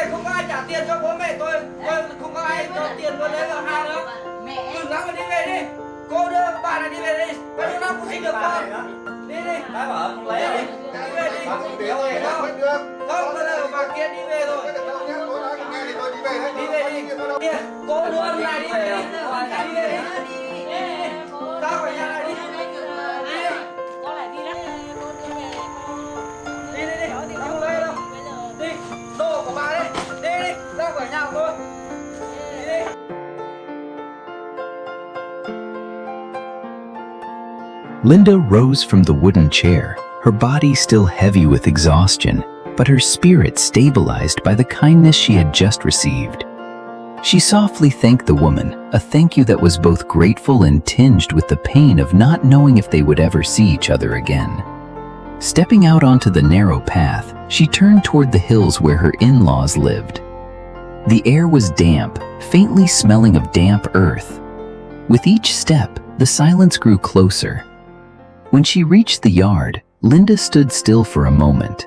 này không có ai trả tiền cho bố mẹ tôi không có ai cho tiền luôn đấy là hai nữa. Đừng lắm mà đi về đi. Cô đưa bà này đi về đi. Bao nhiêu năm cũng sinh được con. Đi đi. Đã bảo không lấy đi. Đi về đi. Không bây giờ bà kia đi về rồi. Đi về đi. Đi. Cô đưa ông này đi về đi. Đi về đi. Ra khỏi nhà này đi. Đi. Không lấy đâu. Đi. Đồ của bà đi. Đi. Ra khỏi nhà của tôi. Đi. LinDa rose from the wooden chair, her body still heavy with exhaustion, but her spirit stabilized by the kindness she had just received. She softly thanked the woman, a thank you that was both grateful and tinged with the pain of not knowing if they would ever see each other again. Stepping out onto the narrow path, she turned toward the hills where her in-laws lived. The air was damp, faintly smelling of damp earth. With each step, the silence grew closer. When she reached the yard, LinDa stood still for a moment.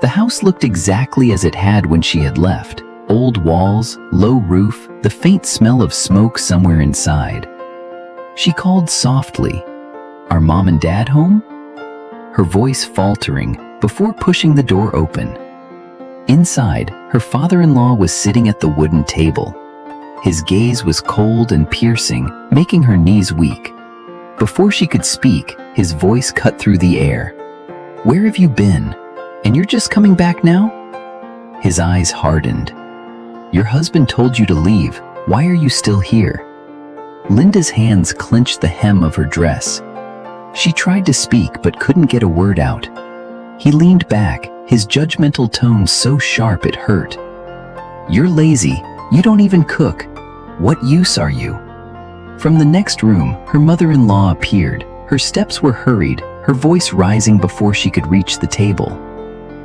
The house looked exactly as it had when she had left. Old walls, low roof, the faint smell of smoke somewhere inside. She called softly, "Are Mom and Dad home?" Her voice faltering before pushing the door open. Inside, her father-in-law was sitting at the wooden table. His gaze was cold and piercing, making her knees weak. Before she could speak, his voice cut through the air. "Where have you been? And you're just coming back now?" His eyes hardened. "Your husband told you to leave. Why are you still here?" LinDa's hands clenched the hem of her dress. She tried to speak but couldn't get a word out. He leaned back, his judgmental tone so sharp it hurt. "You're lazy. You don't even cook. What use are you?" From the next room, her mother-in-law appeared. Her steps were hurried, her voice rising before she could reach the table.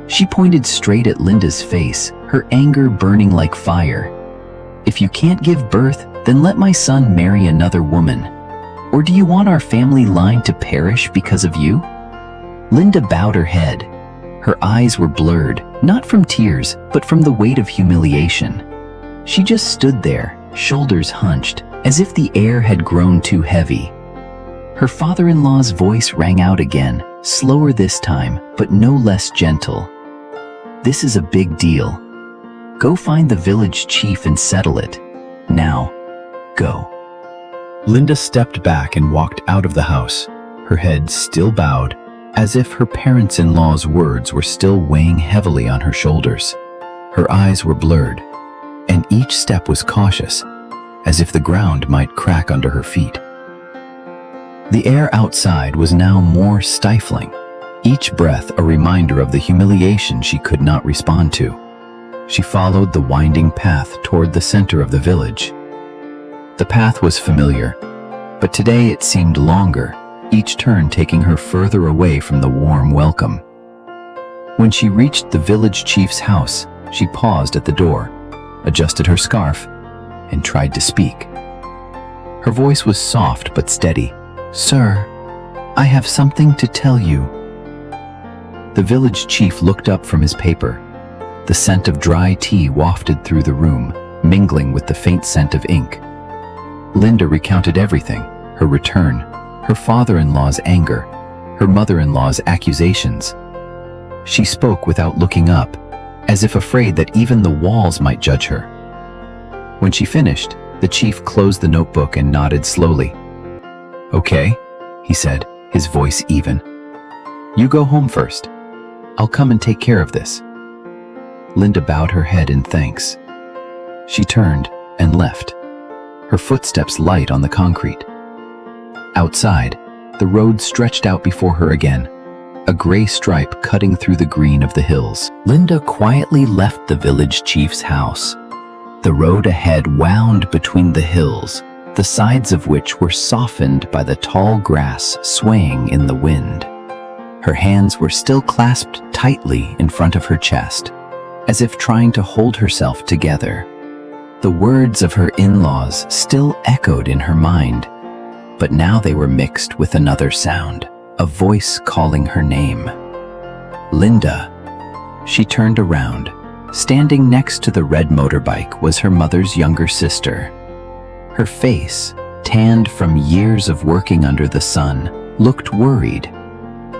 She pointed straight at LinDa's face, her anger burning like fire. "If you can't give birth, then let my son marry another woman. Or do you want our family line to perish because of you?" LinDa bowed her head. Her eyes were blurred, not from tears, but from the weight of humiliation. She just stood there, shoulders hunched, as if the air had grown too heavy. Her father-in-law's voice rang out again, slower this time, but no less gentle. "This is a big deal. Go find the village chief and settle it. Now, go." LinDa stepped back and walked out of the house, her head still bowed, as if her parents-in-law's words were still weighing heavily on her shoulders. Her eyes were blurred, and each step was cautious, as if the ground might crack under her feet. The air outside was now more stifling, each breath a reminder of the humiliation she could not respond to. She followed the winding path toward the center of the village. The path was familiar, but today it seemed longer, each turn taking her further away from the warm welcome. When she reached the village chief's house, she paused at the door, adjusted her scarf, and tried to speak. Her voice was soft but steady. "Sir, I have something to tell you." The village chief looked up from his paper. The scent of dry tea wafted through the room, mingling with the faint scent of ink. LinDa recounted everything: her return, her father-in-law's anger, her mother-in-law's accusations. She spoke without looking up, as if afraid that even the walls might judge her. When she finished, the chief closed the notebook and nodded slowly. "Okay," he said, his voice even. "You go home first. I'll come and take care of this." LinDa bowed her head in thanks. She turned and left, her footsteps light on the concrete. Outside, the road stretched out before her again, a gray stripe cutting through the green of the hills. LinDa quietly left the village chief's house. The road ahead wound between the hills, the sides of which were softened by the tall grass swaying in the wind. Her hands were still clasped tightly in front of her chest, as if trying to hold herself together. The words of her in-laws still echoed in her mind, but now they were mixed with another sound, a voice calling her name. "LinDa." She turned around, Standing next to the red motorbike was her mother's younger sister. Her face, tanned from years of working under the sun, looked worried.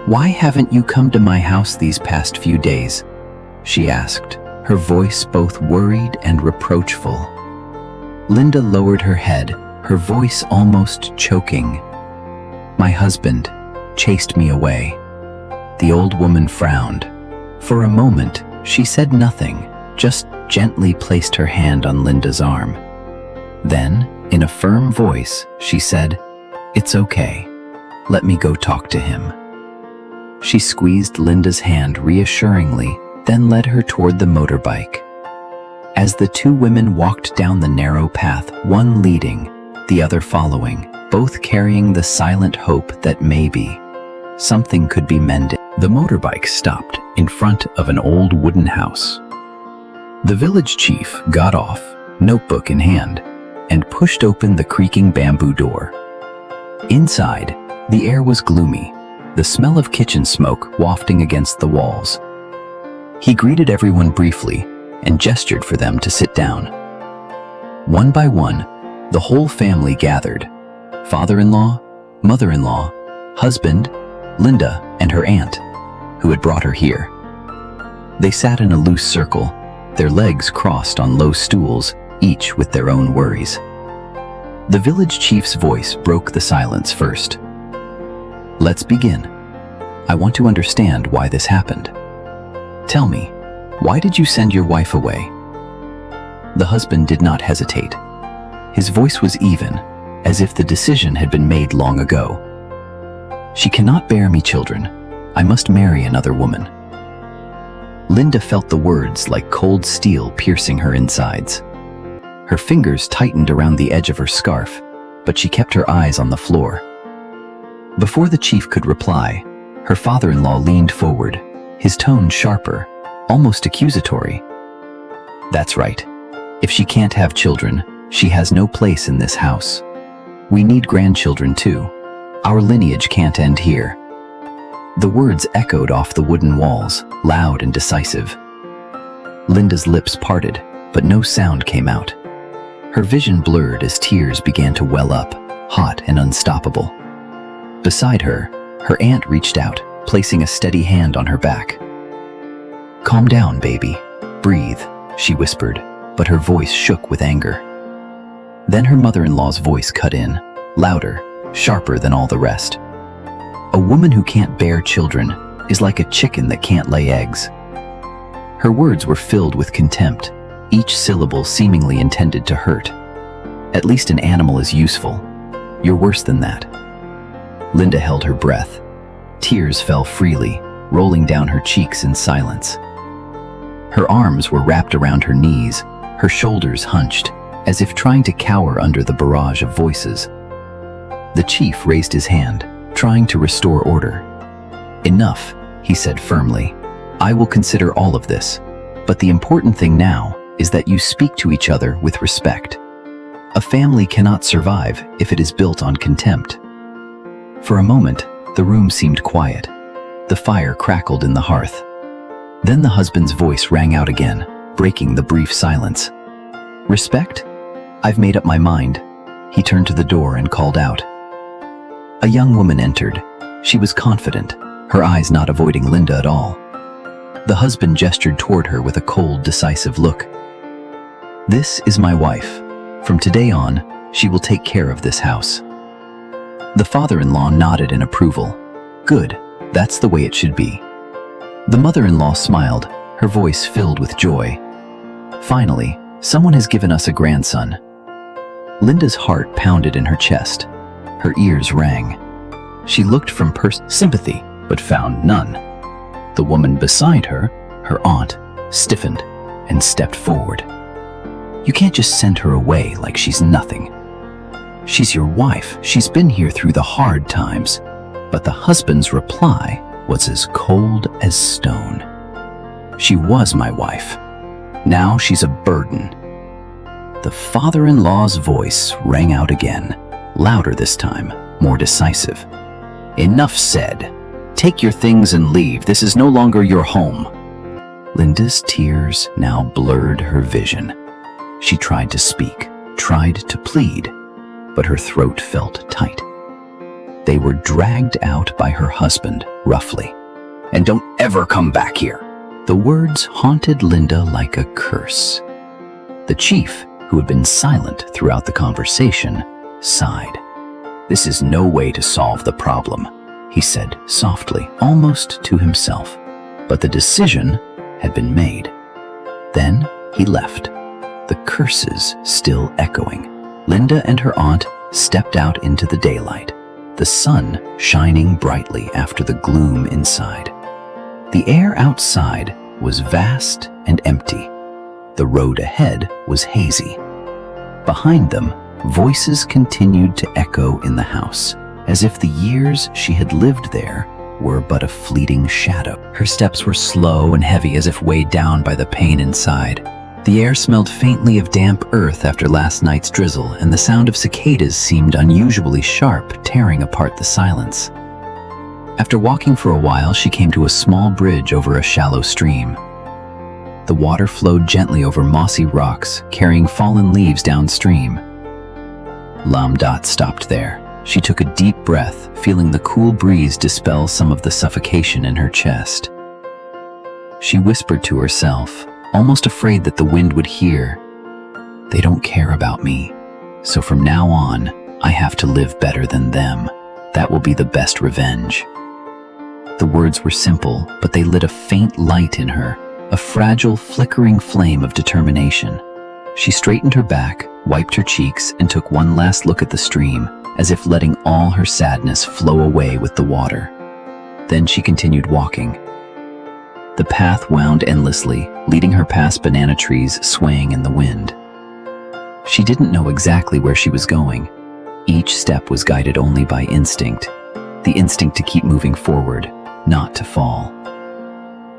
"Why haven't you come to my house these past few days?" she asked, her voice both worried and reproachful. LinDa lowered her head, her voice almost choking. "My husband chased me away." The old woman frowned. For a moment, she said nothing, just gently placed her hand on LinDa's arm. Then, in a firm voice, she said, "It's okay. Let me go talk to him." She squeezed LinDa's hand reassuringly, then led her toward the motorbike. As the two women walked down the narrow path, one leading, the other following, both carrying the silent hope that maybe something could be mended. The motorbike stopped in front of an old wooden house. The village chief got off, notebook in hand, and pushed open the creaking bamboo door. Inside, the air was gloomy, the smell of kitchen smoke wafting against the walls. He greeted everyone briefly and gestured for them to sit down. One by one, the whole family gathered: father-in-law, mother-in-law, husband, LinDa, and her aunt, who had brought her here. They sat in a loose circle, their legs crossed on low stools, each with their own worries. The village chief's voice broke the silence first. "Let's begin. I want to understand why this happened. Tell me, why did you send your wife away?" The husband did not hesitate. His voice was even, as if the decision had been made long ago. "She cannot bear me children. I must marry another woman." LinDa felt the words like cold steel piercing her insides. Her fingers tightened around the edge of her scarf, but she kept her eyes on the floor. Before the chief could reply, her father-in-law leaned forward, his tone sharper, almost accusatory. "That's right. If she can't have children, she has no place in this house. We need grandchildren too. Our lineage can't end here." The words echoed off the wooden walls, loud and decisive. LinDa's lips parted, but no sound came out. Her vision blurred as tears began to well up, hot and unstoppable. Beside her, her aunt reached out, placing a steady hand on her back. "Calm down, baby. Breathe," she whispered, but her voice shook with anger. Then her mother-in-law's voice cut in, louder, sharper than all the rest. "A woman who can't bear children is like a chicken that can't lay eggs." Her words were filled with contempt, each syllable seemingly intended to hurt. "At least an animal is useful. You're worse than that." LinDa held her breath. Tears fell freely, rolling down her cheeks in silence. Her arms were wrapped around her knees, her shoulders hunched, as if trying to cower under the barrage of voices. The chief raised his hand, trying to restore order. "Enough," he said firmly. "I will consider all of this, but the important thing now is that you speak to each other with respect. A family cannot survive if it is built on contempt." For a moment, the room seemed quiet. The fire crackled in the hearth. Then the husband's voice rang out again, breaking the brief silence. "Respect? I've made up my mind." He turned to the door and called out. A young woman entered. She was confident, her eyes not avoiding LinDa at all. The husband gestured toward her with a cold, decisive look. "This is my wife. From today on, she will take care of this house." The father-in-law nodded in approval. "Good, that's the way it should be." The mother-in-law smiled, her voice filled with joy. "Finally, someone has given us a grandson." LinDa's heart pounded in her chest. Her ears rang. She looked from sympathy, but found none. The woman beside her, her aunt, stiffened and stepped forward. "You can't just send her away like she's nothing. She's your wife. She's been here through the hard times." But the husband's reply was as cold as stone. "She was my wife. Now she's a burden." The father-in-law's voice rang out again, louder this time, more decisive. "Enough said. Take your things and leave. This is no longer your home." LinDa's tears now blurred her vision. She tried to speak, tried to plead, but her throat felt tight. They were dragged out by her husband, roughly. "And don't ever come back here." The words haunted LinDa like a curse. The chief, who had been silent throughout the conversation, sighed. "This is no way to solve the problem," he said softly, almost to himself. But the decision had been made. Then he left, the curses still echoing. LinDa and her aunt stepped out into the daylight, the sun shining brightly after the gloom inside. The air outside was vast and empty. The road ahead was hazy. Behind them, voices continued to echo in the house, as if the years she had lived there were but a fleeting shadow. Her steps were slow and heavy, as if weighed down by the pain inside. The air smelled faintly of damp earth after last night's drizzle, and the sound of cicadas seemed unusually sharp, tearing apart the silence. After walking for a while, she came to a small bridge over a shallow stream. The water flowed gently over mossy rocks, carrying fallen leaves downstream. LinDa stopped there. She took a deep breath, feeling the cool breeze dispel some of the suffocation in her chest. She whispered to herself, almost afraid that the wind would hear, "They don't care about me, so from now on, I have to live better than them. That will be the best revenge." The words were simple, but they lit a faint light in her, a fragile, flickering flame of determination. She straightened her back, wiped her cheeks, and took one last look at the stream, as if letting all her sadness flow away with the water. Then she continued walking. The path wound endlessly, leading her past banana trees swaying in the wind. She didn't know exactly where she was going. Each step was guided only by instinct, the instinct to keep moving forward, not to fall.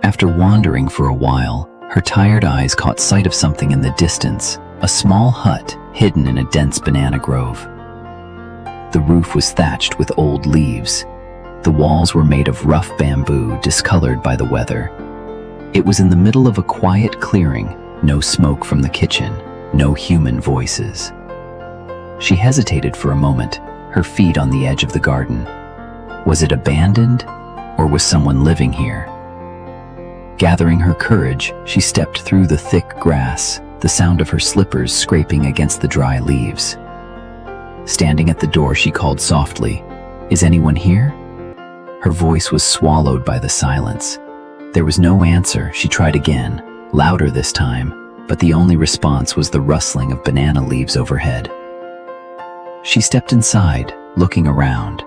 After wandering for a while, her tired eyes caught sight of something in the distance, a small hut hidden in a dense banana grove. The roof was thatched with old leaves. The walls were made of rough bamboo, discolored by the weather. It was in the middle of a quiet clearing, no smoke from the kitchen, no human voices. She hesitated for a moment, her feet on the edge of the garden. Was it abandoned, or was someone living here? Gathering her courage, she stepped through the thick grass, the sound of her slippers scraping against the dry leaves. Standing at the door, she called softly, "Is anyone here?" Her voice was swallowed by the silence. There was no answer. She tried again, louder this time, but the only response was the rustling of banana leaves overhead. She stepped inside, looking around.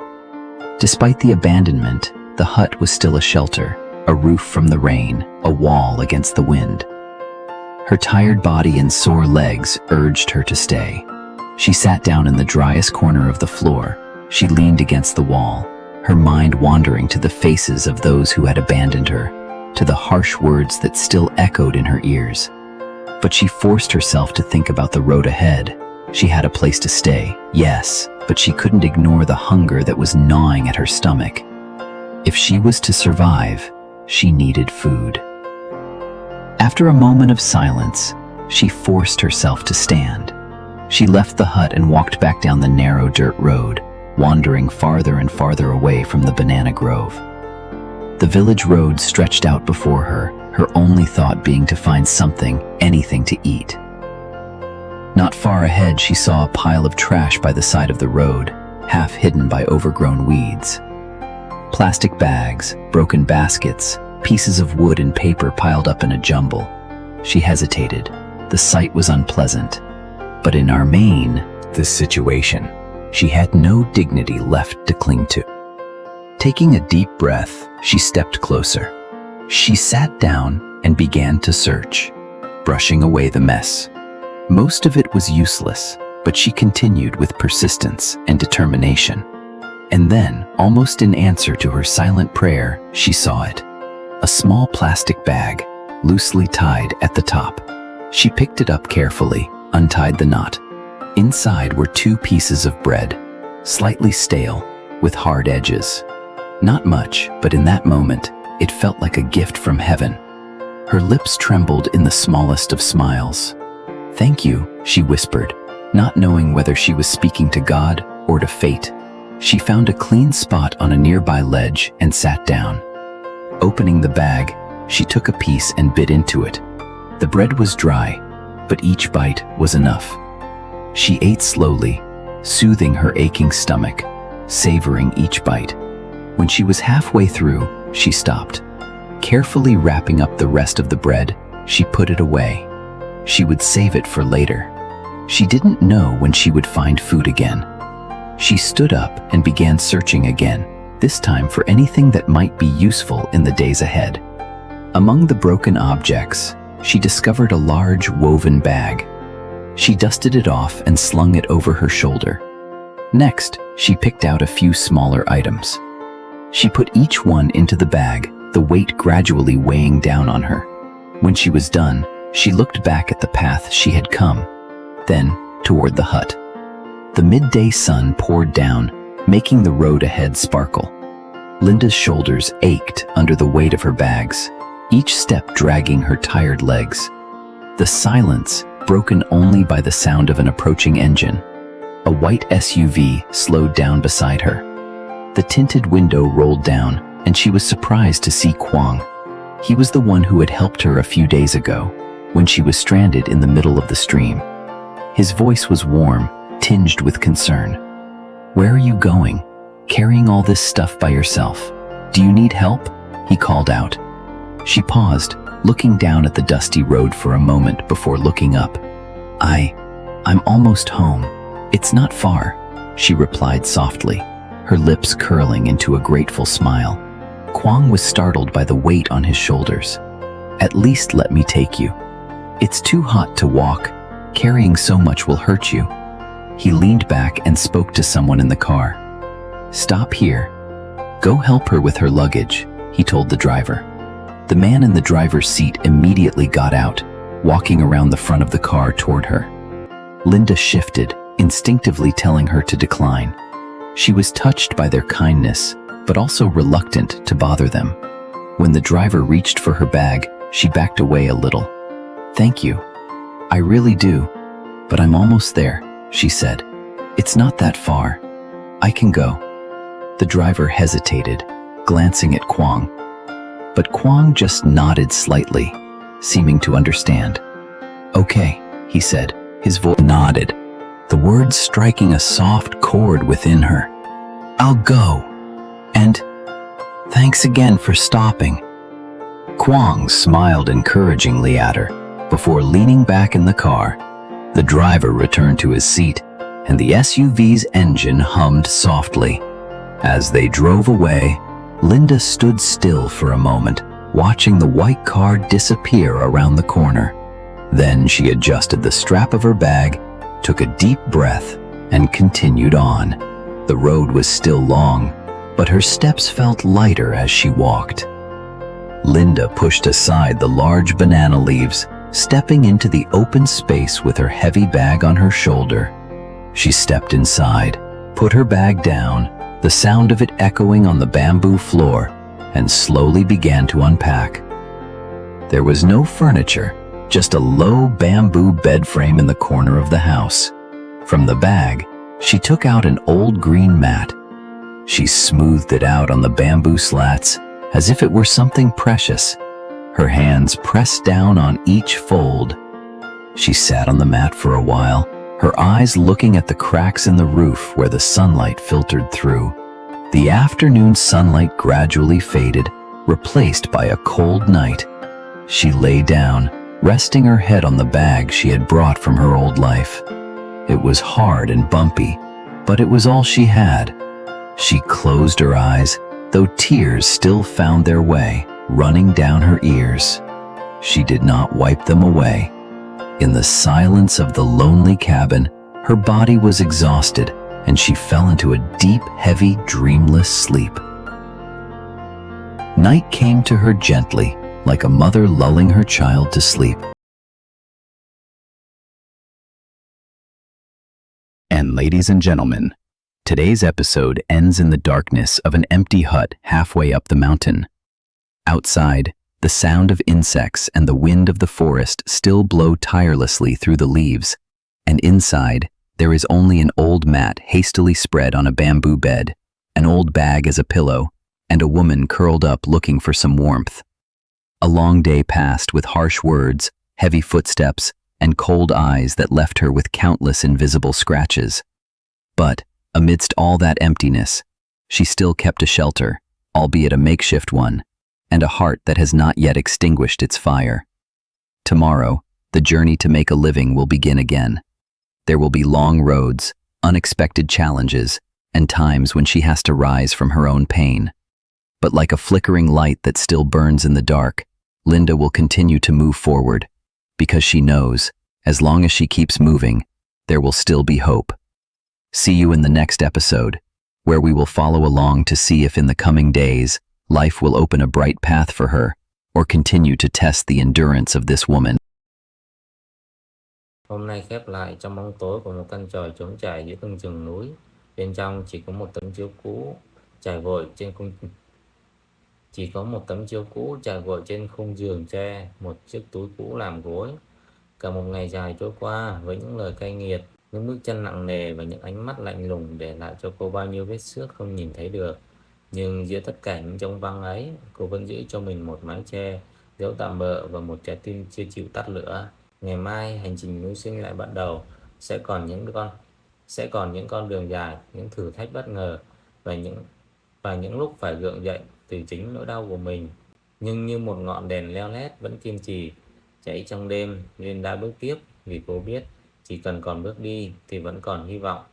Despite the abandonment, the hut was still a shelter, a roof from the rain, a wall against the wind. Her tired body and sore legs urged her to stay. She sat down in the driest corner of the floor. She leaned against the wall, her mind wandering to the faces of those who had abandoned her, to the harsh words that still echoed in her ears. But she forced herself to think about the road ahead. She had a place to stay, yes, but she couldn't ignore the hunger that was gnawing at her stomach. If she was to survive, she needed food. After a moment of silence, she forced herself to stand. She left the hut and walked back down the narrow dirt road, wandering farther and farther away from the banana grove. The village road stretched out before her, her only thought being to find something, anything to eat. Not far ahead, she saw a pile of trash by the side of the road, half hidden by overgrown weeds. Plastic bags, broken baskets, pieces of wood and paper piled up in a jumble. She hesitated. The sight was unpleasant. But in this situation, she had no dignity left to cling to. Taking a deep breath, she stepped closer. She sat down and began to search, brushing away the mess. Most of it was useless, but she continued with persistence and determination. And then, almost in answer to her silent prayer, she saw it. A small plastic bag, loosely tied at the top. She picked it up carefully, untied the knot. Inside were 2 pieces of bread, slightly stale, with hard edges. Not much, but in that moment, it felt like a gift from heaven. Her lips trembled in the smallest of smiles. "Thank you," she whispered, not knowing whether she was speaking to God or to fate. She found a clean spot on a nearby ledge and sat down. Opening the bag, she took a piece and bit into it. The bread was dry, but each bite was enough. She ate slowly, soothing her aching stomach, savoring each bite. When she was halfway through, she stopped. Carefully wrapping up the rest of the bread, she put it away. She would save it for later. She didn't know when she would find food again. She stood up and began searching again, this time for anything that might be useful in the days ahead. Among the broken objects, she discovered a large woven bag. She dusted it off and slung it over her shoulder. Next, she picked out a few smaller items. She put each one into the bag, the weight gradually weighing down on her. When she was done, she looked back at the path she had come, then toward the hut. The midday sun poured down, making the road ahead sparkle. LinDa's shoulders ached under the weight of her bags, each step dragging her tired legs. The silence, broken only by the sound of an approaching engine. A white SUV slowed down beside her. The tinted window rolled down, and she was surprised to see Quang. He was the one who had helped her a few days ago, when she was stranded in the middle of the stream. His voice was warm, tinged with concern. "Where are you going? Carrying all this stuff by yourself? Do you need help?" he called out. She paused, looking down at the dusty road for a moment before looking up. I'm almost home. It's not far," she replied softly, her lips curling into a grateful smile. Quang was startled by the weight on his shoulders. "At least let me take you. It's too hot to walk. Carrying so much will hurt you." He leaned back and spoke to someone in the car. "Stop here. Go help her with her luggage," he told the driver. The man in the driver's seat immediately got out, walking around the front of the car toward her. LinDa shifted, instinctively telling her to decline. She was touched by their kindness, but also reluctant to bother them. When the driver reached for her bag, she backed away a little. "Thank you. I really do. But I'm almost there," she said. "It's not that far. I can go." The driver hesitated, glancing at Quang. But Quang just nodded slightly, seeming to understand. "Okay," he said, his voice nodded, the words striking a soft chord within her. "I'll go. And thanks again for stopping." Quang smiled encouragingly at her before leaning back in the car. The driver returned to his seat, and the SUV's engine hummed softly. As they drove away, LinDa stood still for a moment, watching the white car disappear around the corner. Then she adjusted the strap of her bag, took a deep breath, and continued on. The road was still long, but her steps felt lighter as she walked. LinDa pushed aside the large banana leaves, stepping into the open space with her heavy bag on her shoulder. She stepped inside, put her bag down, the sound of it echoing on the bamboo floor, and slowly began to unpack. There was no furniture, just a low bamboo bed frame in the corner of the house. From the bag, she took out an old green mat. She smoothed it out on the bamboo slats as if it were something precious. Her hands pressed down on each fold. She sat on the mat for a while, her eyes looking at the cracks in the roof where the sunlight filtered through. The afternoon sunlight gradually faded, replaced by a cold night. She lay down, resting her head on the bag she had brought from her old life. It was hard and bumpy, but it was all she had. She closed her eyes, though tears still found their way, running down her ears. She did not wipe them away. In the silence of the lonely cabin, her body was exhausted, and she fell into a deep, heavy, dreamless sleep. Night came to her gently, like a mother lulling her child to sleep. And ladies and gentlemen, today's episode ends in the darkness of an empty hut halfway up the mountain. Outside, The sound of insects and the wind of the forest still blow tirelessly through the leaves, and inside, there is only an old mat hastily spread on a bamboo bed, an old bag as a pillow, and a woman curled up looking for some warmth. A long day passed with harsh words, heavy footsteps, and cold eyes that left her with countless invisible scratches. But, amidst all that emptiness, she still kept a shelter, albeit a makeshift one, and a heart that has not yet extinguished its fire. Tomorrow, the journey to make a living will begin again. There will be long roads, unexpected challenges, and times when she has to rise from her own pain. But like a flickering light that still burns in the dark, LinDa will continue to move forward, because she knows, as long as she keeps moving, there will still be hope. See you in the next episode, where we will follow along to see if in the coming days, life will open a bright path for her, or continue to test the endurance of this woman. Hôm nay khép lại trong bóng tối của một căn tròi trống trải giữa từng rừng núi. Bên trong chỉ có một tấm chiếu cũ trải vội trên khung giường tre, một chiếc túi cũ làm gối. Cả một ngày dài trôi qua với những lời cay nghiệt, những bước chân nặng nề và những ánh mắt lạnh lùng để lại cho cô bao nhiêu vết xước không nhìn thấy được. Nhưng giữa tất cả những trống vắng ấy, cô vẫn giữ cho mình một mái che, dấu tạm bợ và một trái tim chưa chịu tắt lửa. Ngày mai hành trình mưu sinh lại bắt đầu, sẽ còn những con đường dài, những thử thách bất ngờ và những lúc phải gượng dậy từ chính nỗi đau của mình. Nhưng như một ngọn đèn leo lét vẫn kiên trì cháy trong đêm, LinDa bước tiếp vì cô biết chỉ cần còn bước đi thì vẫn còn hy vọng.